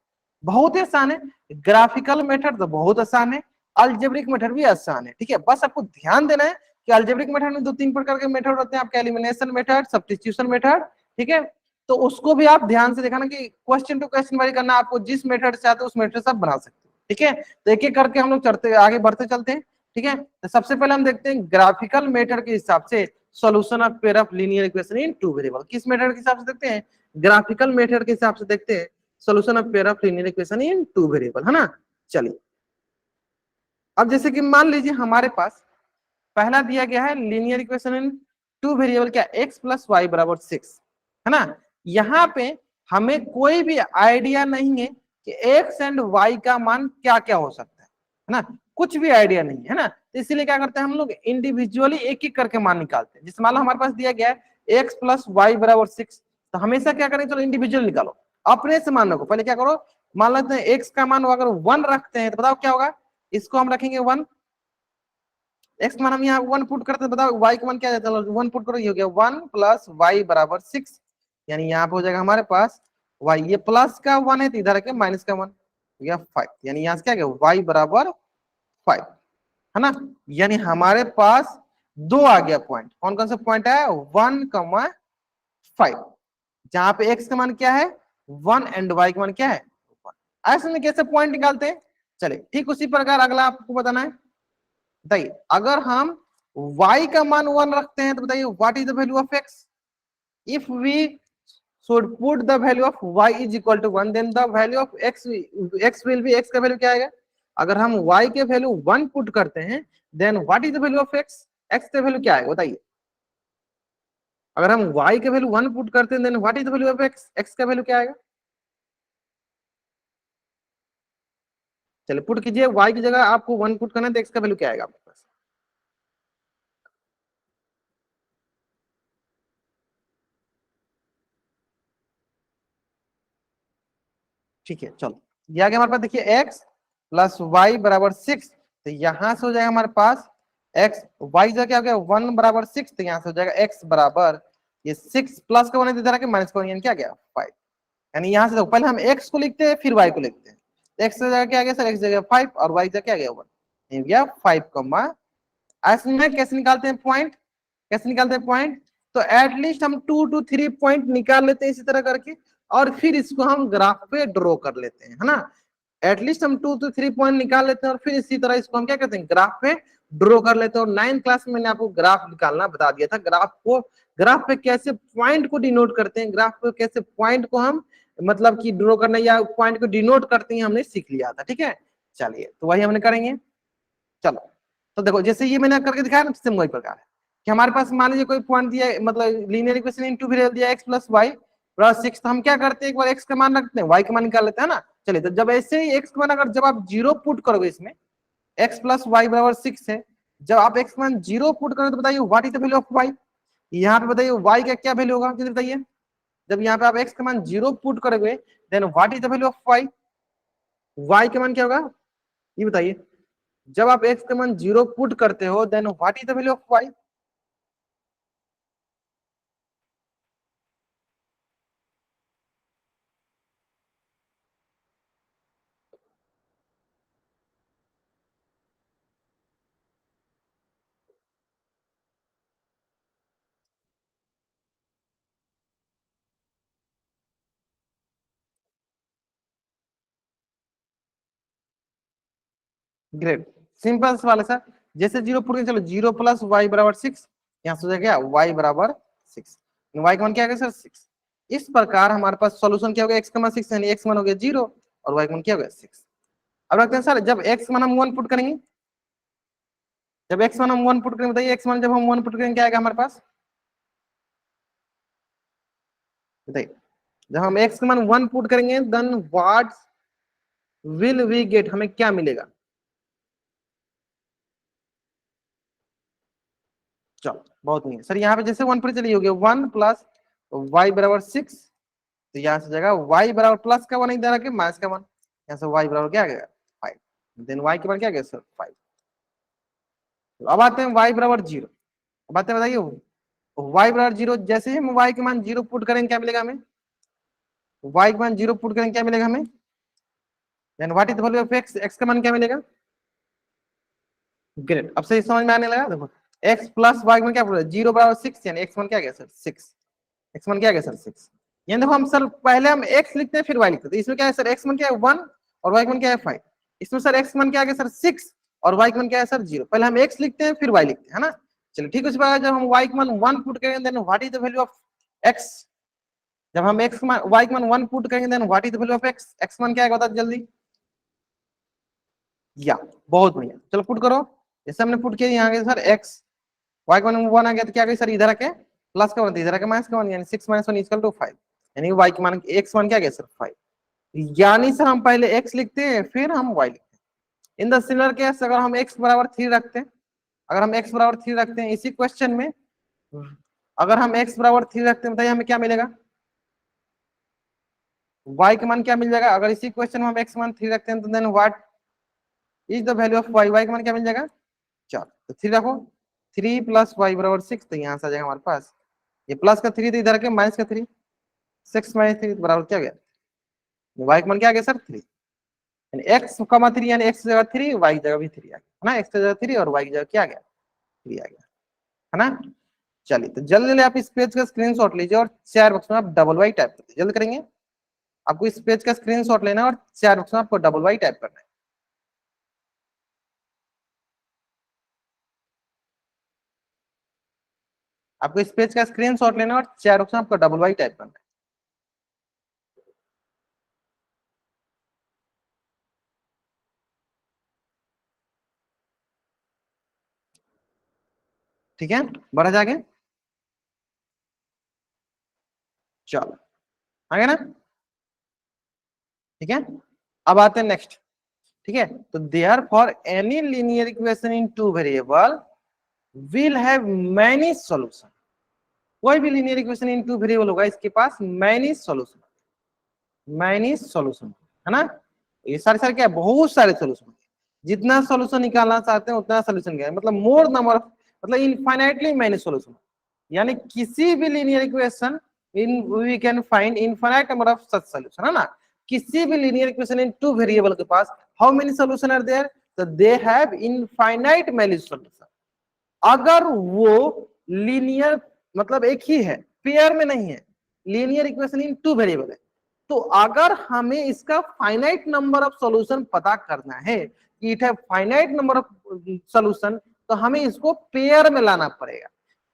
बहुत ही आसान है, ग्राफिकल मेथड तो बहुत आसान है, अलजेब्रिक मेथड भी आसान है, ठीक है। बस आपको ध्यान देना है कि अलजेब्रिक मेथड में दो तीन प्रकार के मेथड होते हैं, आपके एलिमिनेशन मेथड, सब्स्टिट्यूशन मेथड, ठीक है। तो उसको भी आप ध्यान से देखना कि क्वेश्चन टू क्वेश्चन वारी करना, आपको जिस मेथड से आते हैं उस मेथड से आप बना सकते हो, ठीक है। तो एक एक करके हम लोग चढ़ते आगे बढ़ते चलते हैं, ठीक है। तो सबसे पहले हम देखते हैं ग्राफिकल मेथड के हिसाब से solution of pair of linear equation in two variable, किस मेथड के हिसाब से देखते हैं, ग्राफिकल मेथड के हिसाब से देखते हैं solution of pair of linear equation in two variable, है ना। चलिए अब जैसे कि मान लीजिए हमारे पास पहला दिया गया है linear equation in two variable, क्या x प्लस वाई बराबर 6, है ना। यहाँ पे हमें कोई भी आइडिया नहीं है कि x एंड y का मान क्या क्या हो सकता है ना, कुछ भी आइडिया नहीं है ना। तो इसीलिए क्या करते हैं हम लोग इंडिविजुअली एक एक करके मान निकालते हैं। जैसे मान लो हमारे पास दिया गया है x प्लस वाई बराबर 6, तो हमेशा क्या करें, चलो इंडिविजुअल निकालो, अपने से मान रखो। पहले क्या करो, मान लेते हैं x का मान अगर 1 रखते हैं तो बताओ क्या होगा, इसको हम रखेंगे 1, एक्स मान हम यहाँ 1 पुट करते हैं, बताओ वाई का मान क्या है, चलो 1 पुट करो, ये हो गया 1 प्लस वाई बराबर 6, यानी यहाँ पे हो जाएगा हमारे पास वाई, ये प्लस का 1 है तो इधर आके माइनस का 1 हो गया 5, यानी यहाँ से क्या गया वाई बराबर 5, है ना। यानी हमारे पास दो आ गया पॉइंट, कौन कौन सा पॉइंट है, 1,5, जहां पे एक्स का मान क्या है 1 एंड वाई का मान क्या है 1। ऐसे में कैसे पॉइंट निकालते हैं, चलिए ठीक उसी प्रकार अगला आपको बताना है। बताइए अगर हम y का मान 1 रखते हैं तो बताइए what is the value of x, if we should put the value of y is equal to 1 then the value of x will be, x का वैल्यू क्या आएगा, अगर हम y के वैल्यू 1 पुट करते हैं then what is the value of x, x का वैल्यू क्या आएगा बताइए, अगर हम y के वैल्यू 1 पुट करते हैं then what is the value of x, x का वैल्यू क्या आएगा, चलिए पुट कीजिए, y की जगह आपको 1 पुट करना है तो x का वैल्यू क्या आएगा आपके पास, ठीक है। चलो ये आ गया हमारे पास, देखिए x प्लस वाई बराबर 6, तो यहां से हो जाएगा हमारे पास x, y जगह क्या हो गया 1 बराबर 6, तो यहां से हो जाएगा x बराबर ये 6 प्लस का 1 इधर आके माइनस का 1, यानी क्या गया 5, यानी यहां से देखो पहले हम x को लिखते हैं फिर y को लिखते हैं, x जगह क्या आ गया सर, x जगह 5 और y जगह क्या आ गया 1, ये गया 5, ऐसे में कैसे निकालते हैं पॉइंट, कैसे निकालते हैं पॉइंट, तो एटलीस्ट हम 2 to 3 पॉइंट निकाल लेते हैं इसी तरह करके, और फिर इसको हम ग्राफ पे ड्रॉ कर लेते हैं, है ना। एटलीस्ट हम 2 to 3 पॉइंट निकाल लेते हैं और फिर इसी तरह इसको हम क्या करते हैं ग्राफ पे ड्रॉ कर लेते हैं। और 9th क्लास में मैंने आपको ग्राफ निकालना बता दिया था, ग्राफ को, ग्राफ पे कैसे पॉइंट को डिनोट करते हैं, ग्राफ पे कैसे पॉइंट को हम मतलब कि ड्रॉ करना या पॉइंट को डिनोट करते हैं, हमने सीख लिया था, ठीक है। चलिए तो वही हमने करेंगे। चलो तो देखो जैसे ये मैंने करके दिखाया ना, सेम वही प्रकार है, कि हमारे पास मान लीजिए कोई पॉइंट दिया है, मतलब linear equation in two variable दिया x प्लस वाई प्लस 6, तो हम क्या करते हैं, एक बार x का मान रखते हैं, y का मान निकाल लेते हैं ना। चलिए, तो जब ऐसे ही x का मान अगर जब आप जीरो पुट करोगे इसमें, x प्लस वाई बराबर 6 है, जब आप x का मान जीरो पुट करोगे तो बताइए what is the value of y। यहाँ पे बताइए y का क्या वैल्यू होगा, जल्दी बताइए। जब यहाँ पे आप x का मान जीरो पुट करोगे then what is the value of y, y का मान क्या होगा ये बताइए। जब आप x का मान जीरो पुट करते हो then what is the value of y। Great, simple सवाल है सर। जैसे जीरो पुट चलो, जीरो प्लस वाई बराबर 6, यहाँ से क्या वाई बराबर 6, वाई का मान क्या है सर 6। इस प्रकार हमारे पास सॉल्यूशन क्या हो गया, एक्स का मान 6 यानी एक्स मान हो गया 0 और वाई का मान क्या हो गया 6। अब रखते हैं सर, जब एक्स मान हम 1 पुट करेंगे, जब एक्स मान हम 1 पुट करेंगे, बताइए एक्स मान जब हम 1 पुट करेंगे क्या आएगा हमारे पास, बताइए। जब हम एक्स का मान 1 पुट करेंगे then what will we get, हमें क्या मिलेगा। चलो बहुत नहीं है सर, यहाँ पे जैसे 1 पुट चलिए हो गया 1 प्लस वाई बराबर 6, तो यहाँ से जगह y बराबर प्लस का 1 नहीं दे रहा, माइनस का 1, यहाँ से y बराबर क्या आ गया 5, देन y के बाद क्या आ गया सर 5। तो अब आते हैं y बराबर 0। अब आते हैं, बताइए y बराबर 0, जैसे ही हम y के मान 0 पुट करेंगे क्या मिलेगा हमें, y के मान 0 पुट करेंगे क्या मिलेगा हमें, then what is the value of x, x का मान क्या मिलेगा। ग्रेट, अब सही समझ में आने लगा। देखो x प्लस y में क्या बोला, 0 बराबर 6 यानी x मान क्या गया सर 6, x मान क्या गया सर 6। यानी देखो हम सर पहले हम x लिखते हैं फिर y लिखते हैं, तो इसमें क्या है सर x मान क्या है 1 और y मान क्या है 5। इसमें सर x मान क्या आ गया सर 6 और y मान क्या है सर 0। पहले हम x लिखते हैं फिर y लिखते हैं, है ना। चलिए ठीक है, उसके बाद जब हम y मान 1 पुट करेंगे then what is the value of x। जब हम x मान y मान 1 पुट करेंगे then what is the value of x, x मान क्या आएगा बता जल्दी। या बहुत बढ़िया, चलो पुट करो। जैसे हमने पुट किया यहाँ सर x y का मान 1 आ गया, तो क्या आ गया सर इधर आके प्लस का 1 इधर आके माइनस का 1, यानी 6 - 1 इक्वल टू 5, यानी y के मान x मान क्या गया सर 5। यानी सर हम पहले x लिखते हैं फिर हम y लिखते हैं। इन द सिमिलर केस अगर हम x बराबर 3 रखते हैं, अगर हम x बराबर 3 रखते हैं इसी क्वेश्चन में, अगर हम x बराबर 3 रखते हैं बताइए हमें क्या मिलेगा, y का मान क्या मिल जाएगा। अगर इसी क्वेश्चन में हम x मान 3 रखते हैं तो then what is the value of y, y का मान क्या मिल जाएगा 4। तो 3 रखो, 3 प्लस y बराबर 6, तो यहाँ से आ जाएगा हमारे पास ये प्लस का 3 तो इधर के माइनस का 3, 6 - 3 बराबर क्या गया, y का मान क्या आ गया सर 3, यानी x कमा 3 यानी x की जगह 3 y की जगह भी 3 आ गया, है ना। x की जगह 3 और y की जगह क्या आ गया 3 आ गया, है ना। चलिए तो जल्दी जल्दी आप इस पेज का स्क्रीनशॉट लीजिए और शेयर बॉक्स में आप डबल वाई टाइप करते जल्द करेंगे। आपको इस पेज का स्क्रीनशॉट लेना है और शेयर बॉक्स में आपको डबल वाई टाइप करना है। आपको इस पेज का स्क्रीनशॉट लेना है और शेयर बॉक्स में आपको डबल वाई टाइप करना है। ठीक है, बढ़ा जाके चलो आगे ना, ठीक है। अब आते हैं नेक्स्ट, ठीक है। तो therefore any linear equation in two variable will have many solution. कोई भी linear equation in two variable होगा इसके पास मैनी सॉल्यूशन, मैनी सॉल्यूशन, है ना। ये सारे सारे क्या है, बहुत सारे सॉल्यूशन, जितना सॉल्यूशन निकालना चाहते हैं उतना सॉल्यूशन क्या है, मतलब मोर नंबर ऑफ, मतलब इनफाइनाइटली मैनी सॉल्यूशन। यानी किसी भी linear equation in we can find infinite number of such solution, है ना। किसी भी linear equation in two variable के पास how many solution are there, तो they have infinite many solution. अगर वो लीनियर मतलब एक ही है, पेयर में नहीं है, linear equation in two variable है, तो अगर हमें इसका फाइनाइट नंबर ऑफ सॉल्यूशन पता करना है कि इट है फाइनाइट नंबर ऑफ सॉल्यूशन, तो हमें इसको पेयर में लाना पड़ेगा।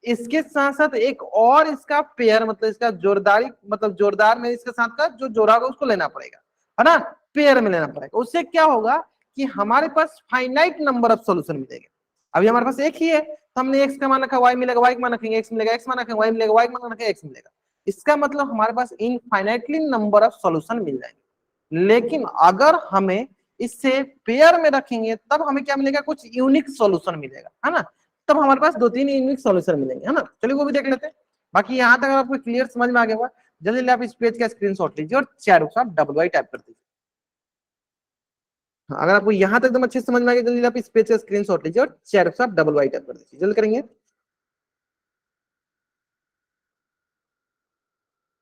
इसके साथ साथ एक और इसका पेयर मतलब इसका जोरदारी, मतलब जोरदार में इसके साथ का जो जोड़ा होगा उसको लेना पड़ेगा, है ना। पेयर में लेना पड़ेगा, उससे क्या होगा कि हमारे पास फाइनाइट नंबर ऑफ सॉल्यूशन मिलेगा। अभी हमारे पास एक ही है, तो हमने x का मान रखा, y मिलेगा, y का मान रखेंगे x मिलेगा, x मान रखेंगे y मिलेगा, y का मान रखेंगे x मिलेगा। इसका मतलब हमारे पास इनफाइनाइटली नंबर ऑफ सॉल्यूशन मिल जाएंगे। लेकिन अगर हमें इससे पेयर में रखेंगे तब हमें क्या मिलेगा, कुछ यूनिक सॉल्यूशन मिलेगा, है ना। तब हमारे पास 2-3 यूनिक सॉल्यूशन मिलेंगे, है ना। चलिए वो भी देख लेते हैं। बाकी यहाँ तक आपको क्लियर समझ में आ गया होगा। जल्दी जल्दी आप इस पेज का स्क्रीनशॉट लीजिए और चैट बॉक्स आप डबल वाई टाइप कर दीजिए। अगर आपको यहाँ तक एकदम अच्छे से समझ में आ गया, जल्दी आप इस पेज का स्क्रीनशॉट लीजिए और चैट बॉक्स आप डबल वाई टाइप कर दीजिए। जल्दी करेंगे।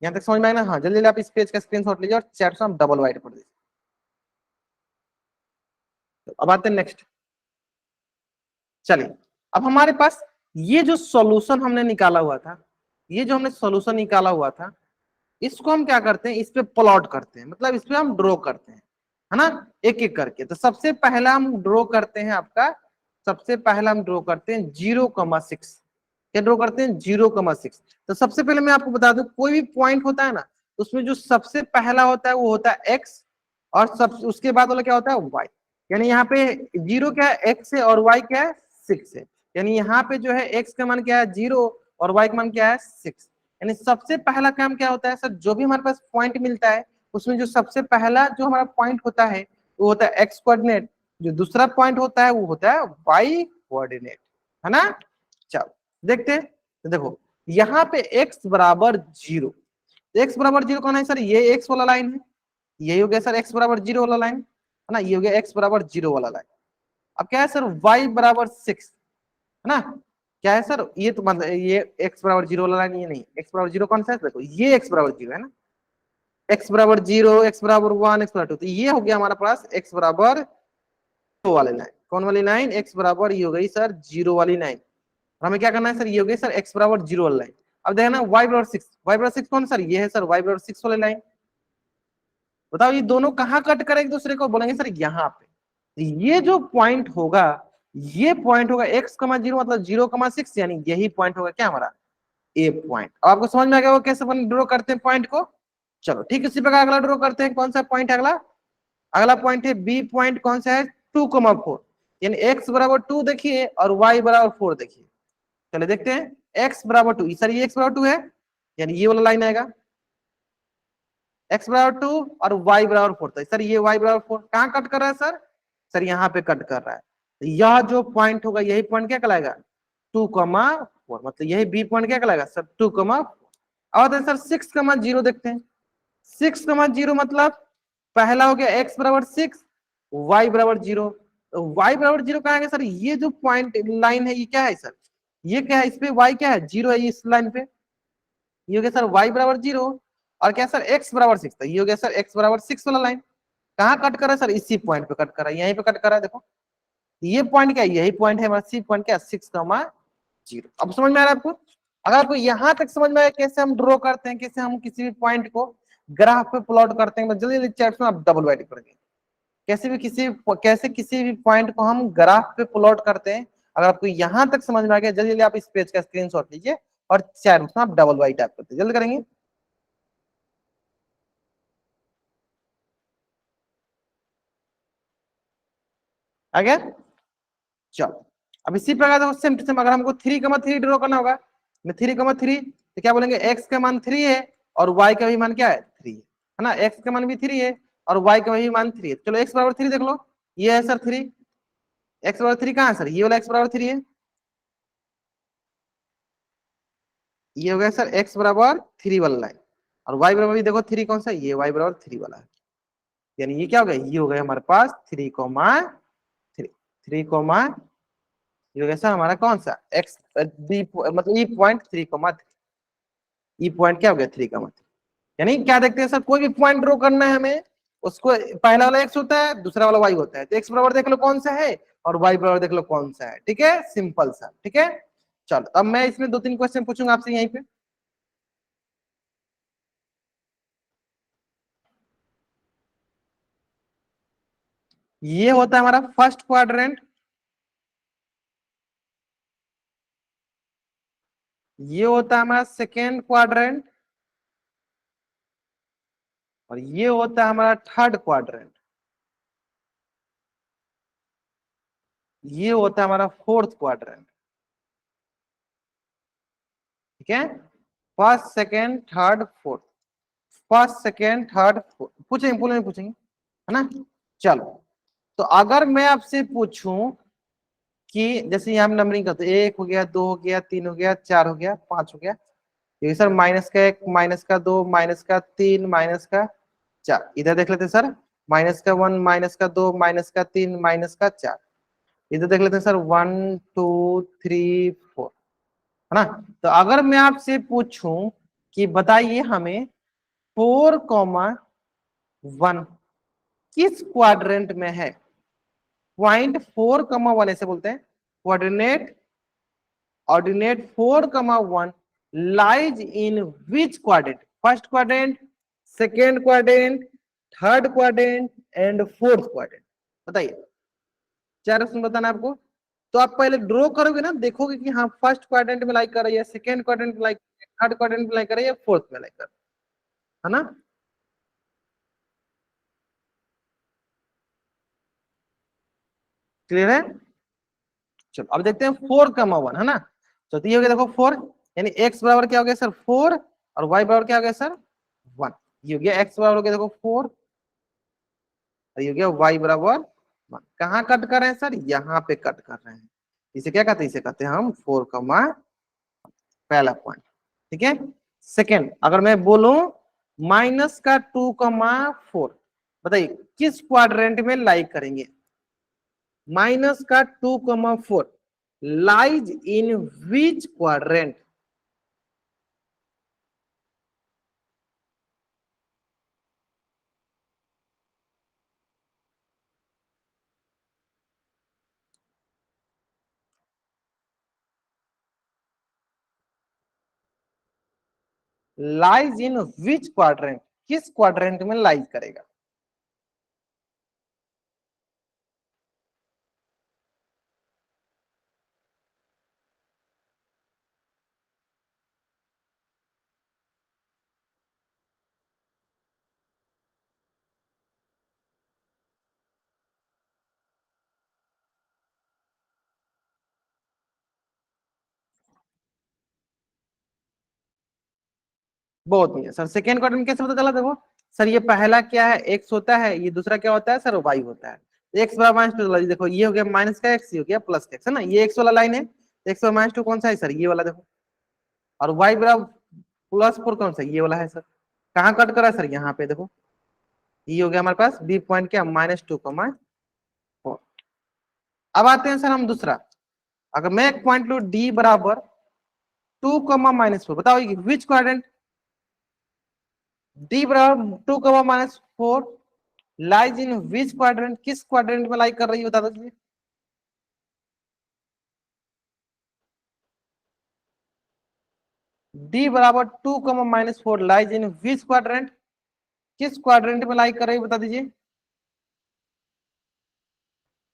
यहाँ तक समझ में आया ना? हाँ, जल्दी जल्दी आप इस पेज का स्क्रीनशॉट लीजिए और चैट बॉक्स आप डबल वाई टाइप कर दीजिए। तो अब आते हैं नेक्स्ट। चलिए, अब हमारे पास ये जो सॉल्यूशन हमने निकाला हुआ था, ये जो हमने सॉल्यूशन निकाला हुआ था, इसको हम क्या करते हैं, इस पे प्लॉट करते हैं, मतलब इस पे हम ड्रॉ करते हैं, है ना, एक एक करके। तो सबसे पहला हम ड्रॉ करते हैं आपका, सबसे पहला हम ड्रॉ करते हैं 0,6। क्या ड्रॉ करते हैं? 0,6। तो सबसे पहले मैं आपको बता दूं, कोई भी पॉइंट होता है ना, उसमें जो सबसे पहला होता है वो होता है एक्स, और सब उसके बाद वाला क्या होता है, वाई। यानी यहाँ पे जीरो क्या है, एक्स है, और वाई क्या है, 6 है। यानी यहाँ पे जो है एक्स का मान क्या है, 0, और वाई का मान क्या है, 6। यानी सबसे पहला काम क्या होता है सर, जो भी हमारे पास पॉइंट मिलता है उसमें जो सबसे पहला जो हमारा पॉइंट होता है वो होता है एक्स कोऑर्डिनेट, जो दूसरा पॉइंट होता है वो होता है वाई कोऑर्डिनेट, है ना। चलो देखते हैं। तो देखो यहाँ पे x बराबर 0, एक्स बराबर 0 कौन है सर, ये एक्स वाला लाइन है, यही हो गया सर एक्स बराबर 0 वाला लाइन, है ना, ये हो गया एक्स बराबर 0 वाला लाइन। अब क्या है सर, y बराबर 6, है ना। क्या है सर, ये तो मतलब ये x बराबर 0 वाला लाइन, ये नहीं, x बराबर 0 कौन सा है, देखो ये x बराबर 0 है ना, x बराबर 0, x बराबर 1, x बराबर 2, तो ये हो गया हमारा पास x बराबर 2 वाली लाइन। कौन वाली लाइन, x बराबर, ये हो गई सर 0 वाली लाइन। हमें क्या करना है सर, ये हो गई सर x बराबर 0 वाली लाइन। अब देखना y बराबर 6, y बराबर 6 कौन सर, ये है सर y बराबर 6 वाली लाइन। बताओ ये दोनों कहाँ कट करें एक दूसरे को, बोलेंगे सर यहाँ पे। ये जो पॉइंट होगा, ये पॉइंट होगा x,0 मतलब 0,6, यानी यही पॉइंट होगा क्या हमारा, ए पॉइंट। अब आपको समझ में आ गया वो कैसे अपन ड्रॉ करते हैं पॉइंट को। चलो ठीक है, इसी प्रकार अगला ड्रॉ करते हैं। कौन सा पॉइंट है अगला, अगला पॉइंट है बी पॉइंट। कौन सा है, 2,4, यानी x बराबर 2 देखिए और y बराबर 4 देखिए। चलिए देखते हैं, x बराबर 2, सर ये x बराबर 2 है, यानी ये वाला लाइन आएगा, x बराबर 2 और y बराबर 4, तो सर ये y बराबर 4 कहाँ कट कर रहा है सर, सर यहाँ पे कट कर रहा है। तो यह जो पॉइंट होगा यही पॉइंट क्या कहलाएगा, 2,4, मतलब यही बी पॉइंट क्या कहलाएगा सर, 2,4। और सर 6,0 देखते हैं, 6,0 मतलब पहला हो गया x बराबर 6, y बराबर 0। y बराबर 0 कहाँ है सर, ये जो पॉइंट लाइन है ये क्या है सर, ये क्या है, इस पे y क्या है, 0 है इस लाइन पे। ये हो गया सर y बराबर 0, और क्या सर x बराबर 6, तो ये हो गया सर x बराबर 6 वाला लाइन। कहाँ कट कर रहा है सर, इसी पॉइंट पे कट कर रहा है, यहीं पे कट कर रहा है। देखो ये पॉइंट क्या है, यही पॉइंट है हमारा सी पॉइंट, क्या 6,0। अब समझ में आ रहा है आपको। अगर आपको यहाँ तक समझ में आया कैसे हम ड्रॉ करते हैं, कैसे हम किसी भी पॉइंट को ग्राफ पे प्लॉट करते हैं, तो जल्दी जल्दी चैट में आप डबल वाइट करेंगे, कैसे किसी भी पॉइंट को हम ग्राफ पे प्लॉट करते हैं। अगर आपको यहाँ तक समझ में आ गया, जल्दी जल्दी आप इस पेज का स्क्रीनशॉट लीजिए और चैट में आप डबल वाइट टाइप करते हैं। जल्दी करेंगे। आ गया। चलो अब इसी प्रकार से सेम अगर हमको 3,3 ड्रॉ करना होगा, मैं 3,3, तो क्या बोलेंगे, x का मान 3 है और y का भी मान क्या है, 3 है ना, x का मान भी 3 है और y का भी मान 3 है। चलो x बराबर 3 देख लो, ये है सर 3, x बराबर 3 कहाँ है सर, ये वाला x बराबर 3 है, ये हो गया सर x बराबर 3 वाला लाइन। और y बराबर भी देखो 3 कौन सा, ये y बराबर 3 वाला है। यानी ये क्या हो गया, ये हो गया हमारे पास 3,3, 3, ये हो गया सर हमारा कौन सा x बी, मतलब ई पॉइंट 3,3, ई पॉइंट क्या हो गया 3,3। यानी क्या देखते हैं सर, कोई भी पॉइंट ड्रॉ करना है हमें, उसको पहला वाला एक्स होता है, दूसरा वाला वाई होता है, तो एक्स बराबर देख लो कौन सा है और वाई बराबर देख लो कौन सा है। ठीक है, सिंपल सा। ठीक है, चलो अब मैं इसमें 2-3 क्वेश्चन पूछूंगा आपसे यहीं पे। ये होता है हमारा फर्स्ट क्वाड्रेंट, ये होता है हमारा सेकेंड क्वाड्रेंट, और ये होता है हमारा थर्ड क्वाड्रेंट, ये होता है हमारा फोर्थ क्वाड्रेंट। ठीक है, first second third fourth, first second third fourth पूछेंगे, पूछेंगे है ना। चलो, तो अगर मैं आपसे पूछूं कि जैसे यहाँ नंबरिंग करते, एक हो गया, दो हो गया, तीन हो गया, चार हो गया, पांच हो गया, ये सर माइनस का एक, माइनस का दो, माइनस का तीन, माइनस का चार, इधर देख लेते हैं सर, माइनस का वन, माइनस का दो, माइनस का तीन, माइनस का चार, इधर देख लेते हैं sir, one two three four, है ना। तो अगर मैं आपसे पूछूं कि बताइए हमें फोर कॉमा वन किस क्वाड्रेंट में है, पॉइंट फोर कमा वन ऐसे बोलते हैं, coordinate ordinate four comma one lies in which quadrant, first quadrant, second quadrant, third quadrant and fourth quadrant, बताइए। चार ऑप्शन बताना आपको, तो आप पहले ड्रॉ करोगे ना, देखोगे कि हाँ फर्स्ट क्वाड्रेंट में लाइक कर रही है, सेकेंड क्वाड्रेंट में लाइक, थर्ड क्वाड्रेंट में लाइक कर रही है, फोर्थ में लाइक कर, है ना। क्लियर है। चलो अब देखते हैं फोर कमा वन, है ना। तो ये हो गया देखो फोर, यानी एक्स बराबर क्या हो गया सर फोर, और वाई बराबर क्या हो गया सर वन, ये हो गया एक्स बराबर हो गया देखो फोर, और ये हो गया वाई बराबर वन। कहाँ कट कर रहे हैं सर, यहाँ पे कट कर रहे हैं, इसे क्या कहते हैं, इसे कहते हैं हम फोर कमा पहला पॉइंट, ठीक है। सेकेंड, अगर मैं बोलूं माइनस का टू कमा फोर, बताइए किस क्वाड्रेंट में लाइक करेंगे, माइनस का two comma four lies in which quadrant, lies in which quadrant, किस क्वाड्रेंट में लाइज करेगा। बहुत बढ़िया सर, सेकेंड क्वाड्रेंट में कैसे पता चला, देखो सर ये पहला क्या है एक्स होता है, ये दूसरा क्या होता है सर वाई होता है, एक्स बराबर माइनस टू, देखो ये हो गया माइनस का एक्स, ये हो गया प्लस का एक्स, है ना, ये एक्स वाला लाइन है, एक्स बराबर माइनस टू कौन सा है सर ये वाला देखो, और वाई बराबर प्लस फोर कौन सा ये वाला है सर, कहाँ कट करा है सर यहाँ पे देखो, ये हो गया हमारे पास बी पॉइंट क्या माइनस टू कमा फोर। अब आते हैं सर हम दूसरा, अगर मैं एक पॉइंट लू डी बराबर टू कमा माइनस फोर, बताओ विच क्वाड्रेंट, डी बराबर two comma minus four lies in which quadrant, किस क्वाड्रेंट में लाइक कर रही है बता दीजिए। डी बराबर two comma minus four lies in which quadrant, किस क्वाड्रेंट में लाइक कर रही है बता दीजिए।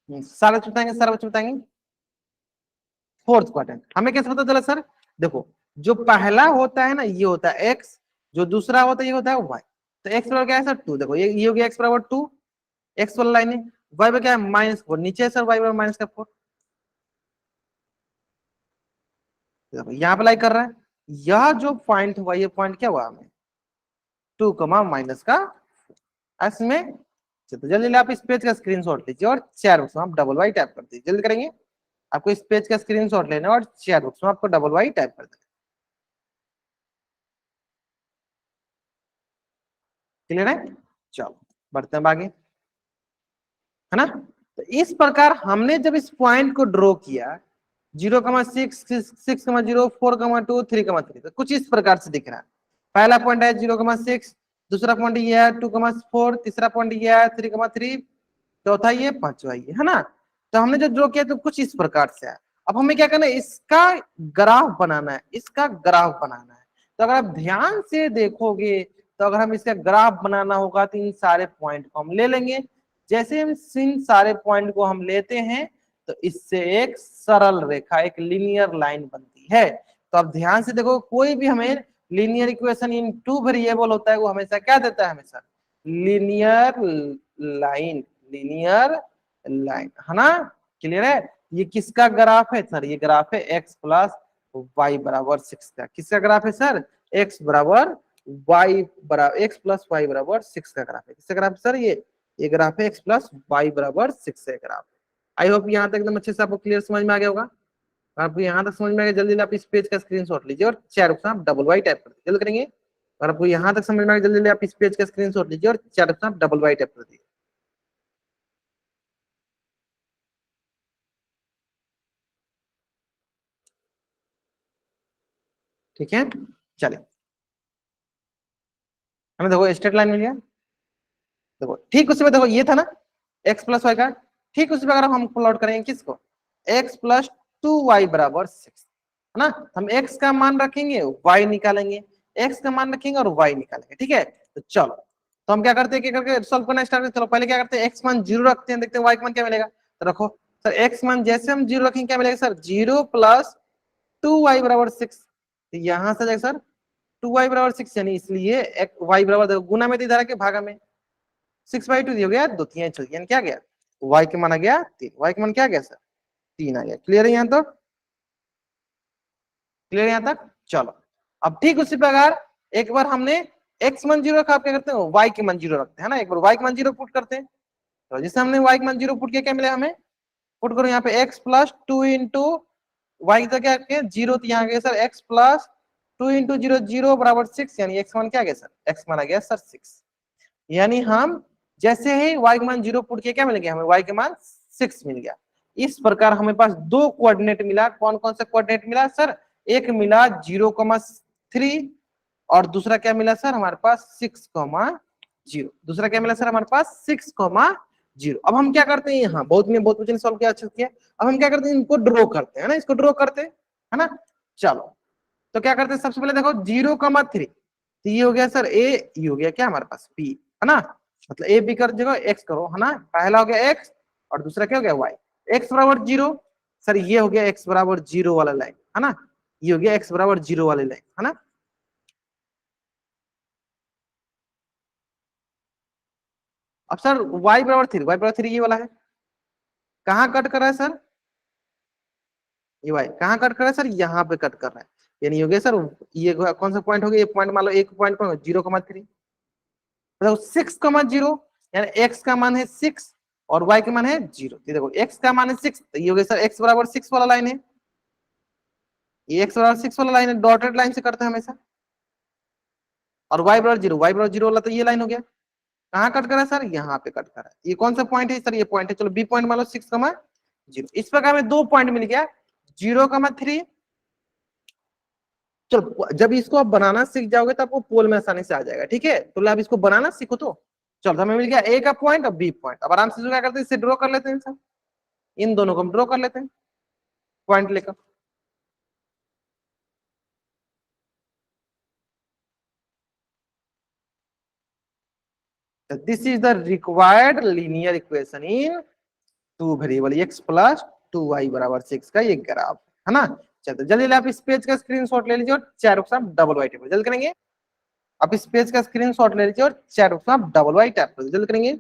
सारे बच्चे बताएंगे, सारे बच्चे बताएंगे, फोर्थ क्वाड्रेंट। हमें कैसे पता चला सर, देखो जो पहला होता है ना ये होता है एक्स, जो दूसरा होता है ये होता है वाई, तो एक्स बराबर क्या है सर टू, देखो ये हो गया एक्स बराबर टू, एक्स वाला लाइन है, वाई पर क्या है माइनस फोर, नीचे है सर वाई बराबर माइनस का फोर, देखो यहाँ पे लाइक कर रहा है, यह जो पॉइंट हुआ ये पॉइंट क्या हुआ हमें टू कमा माइनस का एस में। तो जल्दी आप इस पेज का स्क्रीनशॉट लीजिए और चैट बॉक्स में आप डबल वाई टाइप कर दीजिए, जल्दी करेंगे, आपको इस पेज का स्क्रीनशॉट लेना है और चैट बॉक्स में आपको डबल वाई टाइप कर देना। क्लियर है, चलो बढ़ते हैं आगे, है ना। तो इस प्रकार हमने जब इस पॉइंट को ड्रॉ किया, 0,6, 6,0, 4,2, 3,3, तो कुछ इस प्रकार से दिख रहा है, पहला पॉइंट है 0,6, दूसरा पॉइंट ये है 2,4, तीसरा पॉइंट ये है 3,3, चौथा ये, पांचवा ये, है ना। तो हमने जो ड्रॉ किया तो कुछ इस प्रकार से है, अब हमें क्या करना है, इसका ग्राफ बनाना है, इसका ग्राफ बनाना है। तो अगर आप ध्यान से देखोगे, तो अगर हम इसका ग्राफ बनाना होगा तो इन सारे पॉइंट को हम ले लेंगे, जैसे हम इन सारे पॉइंट को हम लेते हैं तो इससे एक सरल रेखा, एक लीनियर लाइन बनती है। तो अब ध्यान से देखो, कोई भी हमें linear equation in two variable होता है वो हमेशा क्या देता है, हमेशा लीनियर लाइन, लीनियर लाइन, है ना। क्लियर है, ये किसका ग्राफ है सर, ये ग्राफ है एक्स प्लस y बराबर 6 का। किसका ग्राफ है सर? x बराबर y बराबर x प्लस वाई बराबर 6 का ग्राफ है। किसका ग्राफ है सर? ये ग्राफ है x प्लस वाई बराबर 6 का ग्राफ। आई होप यहाँ तक एकदम अच्छे से आपको क्लियर समझ में आ गया होगा। आपको यहाँ तक समझ में आ गया, जल्दी आप इस पेज का स्क्रीनशॉट लीजिए और चैट बॉक्स में डबल वाई टाइप कर दीजिए, जल्दी करेंगे। और आपको यहाँ तक समझ में आ गया, जल्दी आप इस पेज का स्क्रीनशॉट लीजिए और चैट बॉक्स में डबल वाई टाइप कर दीजिए। ठीक है, चलिए हमें देखो स्ट्रेट लाइन मिल गया। देखो ठीक उसी पे, देखो ये था ना x प्लस वाई का, ठीक उसी पे अगर हम प्लॉट करेंगे किसको, x प्लस 2y बराबर 6, है ना। हम x का मान रखेंगे, y निकालेंगे, x का मान रखेंगे और y निकालेंगे। ठीक है, तो चलो तो हम क्या करते हैं, क्या करके सॉल्व करना स्टार्ट करते हैं। चलो पहले क्या करते हैं, x मान 0 रखते हैं, देखते हैं y का मान क्या मिलेगा। तो रखो सर, x मान जैसे हम 0 रखेंगे क्या मिलेगा सर, 0 प्लस 2y बराबर 6। तो यहां से जाएगा सर 2y बराबर 6, यानी इसलिए y बराबर गुना में इधर के भागा में 6/2 हो गया, 2 3 चल गया, क्या गया y के मान आ गया 3, y के मान क्या गया सर 3 आ गया। क्लियर है यहाँ तक? क्लियर यहाँ तक? चलो अब ठीक उसी प्रकार एक बार हमने x मान 0 रखा, आप क्या करते हैं y के मान 0 रखते हैं, ना। एक बार y के मान 0 पुट करते हैं, तो जिससे हमने y के मान 0 पुट किया क्या मिला हमें, पुट करो यहाँ पे x प्लस 2 इंटू वाई का क्या किया 0, तो यहाँ गया सर x प्लस 2 इंटू 0 0 बराबर 6, यानी x मान क्या गया सर, x मान आ गया सर 6। यानी हम जैसे ही y के मान 0 पुट किया क्या मिल गया हमें, y के मान 6 मिल गया। इस प्रकार हमें पास दो कोऑर्डिनेट मिला। कौन कौन सा कोऑर्डिनेट मिला सर, एक मिला 0,3 और दूसरा क्या मिला सर हमारे पास 6,0। दूसरा क्या मिला सर हमारे पास 6,0। अब हम क्या करते हैं, यहाँ बहुत कुछ सॉल्व किया, अच्छा किया। अब हम क्या करते हैं, इनको ड्रॉ करते हैं ना, इसको ड्रॉ करते हैं, है ना। चलो तो क्या करते हैं, सबसे पहले देखो 0,3, तो ये हो गया सर ए, ये हो गया क्या हमारे पास बी, है ना। मतलब ए बी कर जगह एक्स करो, है ना। पहला हो गया एक्स और दूसरा क्या हो गया वाई। एक्स बराबर 0, सर ये हो गया एक्स बराबर 0 वाला लाइन, है ना। ये हो गया एक्स बराबर 0 वाले लाइन, है ना। अब सर y बराबर 3 ये वाला है, कहाँ कट कर रहा है सर, ये वाई कहाँ कट कर रहा है सर, यहाँ पे कट कर रहा है। यानी हो गया सर, ये कौन सा पॉइंट हो गया, ये पॉइंट मान लो एक पॉइंट कौन 0,3, मतलब 6,0, यानी x का मान है 6 और y का मान है 0। ये देखो x का मान है 6, तो ये हो गया सर x बराबर 6 वाला लाइन है, ये x बराबर 6 वाला लाइन है, डॉटेड लाइन से करते हैं हमेशा। और y बराबर 0 वाला तो ये लाइन हो गया, कहाँ कट कर रहा है सर, यहाँ पे कट कर रहा है। ये कौन सा पॉइंट है सर, ये पॉइंट है, चलो बी पॉइंट मान लो 6,0। इस प्रकार में दो पॉइंट मिल गया, 0,3। चलो जब इसको आप बनाना सीख जाओगे तो आपको पोल में आसानी से आ जाएगा, ठीक है। तो आप इसको बनाना सीखो। तो चलो हमें मिल गया ए का पॉइंट और बी पॉइंट। अब आराम से क्या करते हैं, इसे ड्रॉ कर लेते हैं सर, इन दोनों को हम ड्रॉ कर लेते हैं पॉइंट लेकर। This is the required linear equation in two variable x plus 2y बराबर 6 का ये ग्राफ, है ना। चलते जल्दी आप इस पेज का स्क्रीनशॉट ले लीजिए और चैट बॉक्स में डबल वाई टेबल जल्द करेंगे। आप इस पेज का स्क्रीनशॉट ले लीजिए और चैट बॉक्स में डबल वाई टैप कर जल्द करेंगे।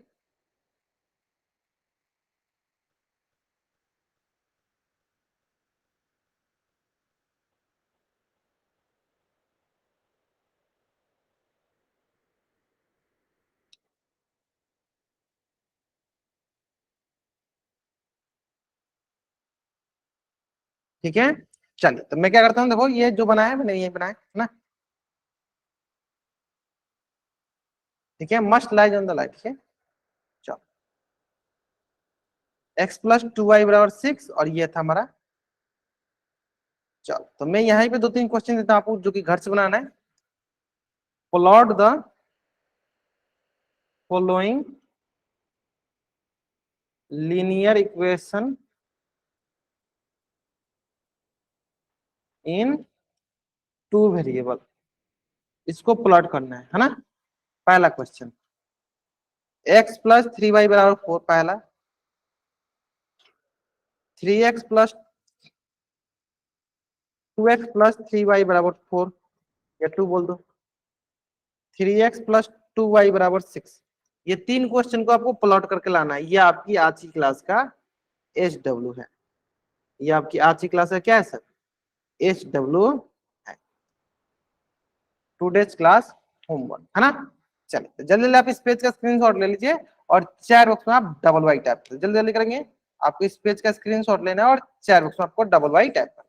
ठीक है, चलिए तो मैं क्या करता हूँ, देखो ये जो बनाया है मैंने ये बनाया है ना। ठीक है, must lies on the light. ठीक है, चलो x प्लस 2y बराबर 6 और ये था हमारा। चलो तो मैं यहाँ पे दो तीन क्वेश्चन देता हूँ आपको, जो कि घर से बनाना है। Plot the following linear equation in two variable, इसको प्लॉट करना है ना। पहला क्वेश्चन, x प्लस 3y बराबर 4, पहला। 3x plus 2x plus 3y बराबर 4, या 2 बोल दो। 3x प्लस 2y बराबर 6। ये तीन क्वेश्चन को आपको प्लॉट करके लाना है। ये आपकी आज की क्लास का SW है, ये आपकी आज की क्लास का क्या है sir, HW today's class homework, है ना। चलिए तो जल्दी जल्दी आप इस पेज का स्क्रीनशॉट ले लीजिए और चैट बॉक्स में आप डबल वाई टाइप करिए, जल्दी जल्दी करेंगे। आपको इस पेज का स्क्रीनशॉट लेना है और चैट बॉक्स में आपको डबल वाई टाइप करना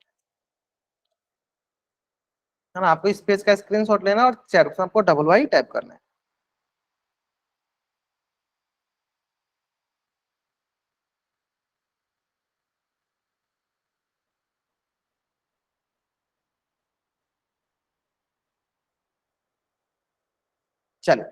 है ना। आपको इस पेज का स्क्रीनशॉट लेना है और चैट बॉक्स में आपको डबल वाई टाइप करना है। चलिए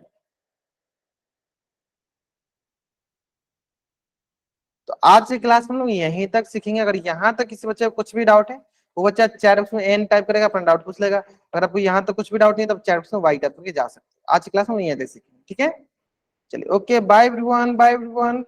तो आज की क्लास में हम लोग यहीं तक सीखेंगे। अगर यहाँ तक किसी बच्चे को कुछ भी डाउट है, वो बच्चा चैट बॉक्स में एन टाइप करेगा, अपना डाउट पूछ लेगा। अगर आपको यहाँ तक कुछ भी डाउट नहीं है, तब चैट बॉक्स में वाई टाइप करके जा सकते हैं। आज की क्लास में यहीं तक सीखेंगे, ठीक है। चलिए okay, bye everyone, bye everyone.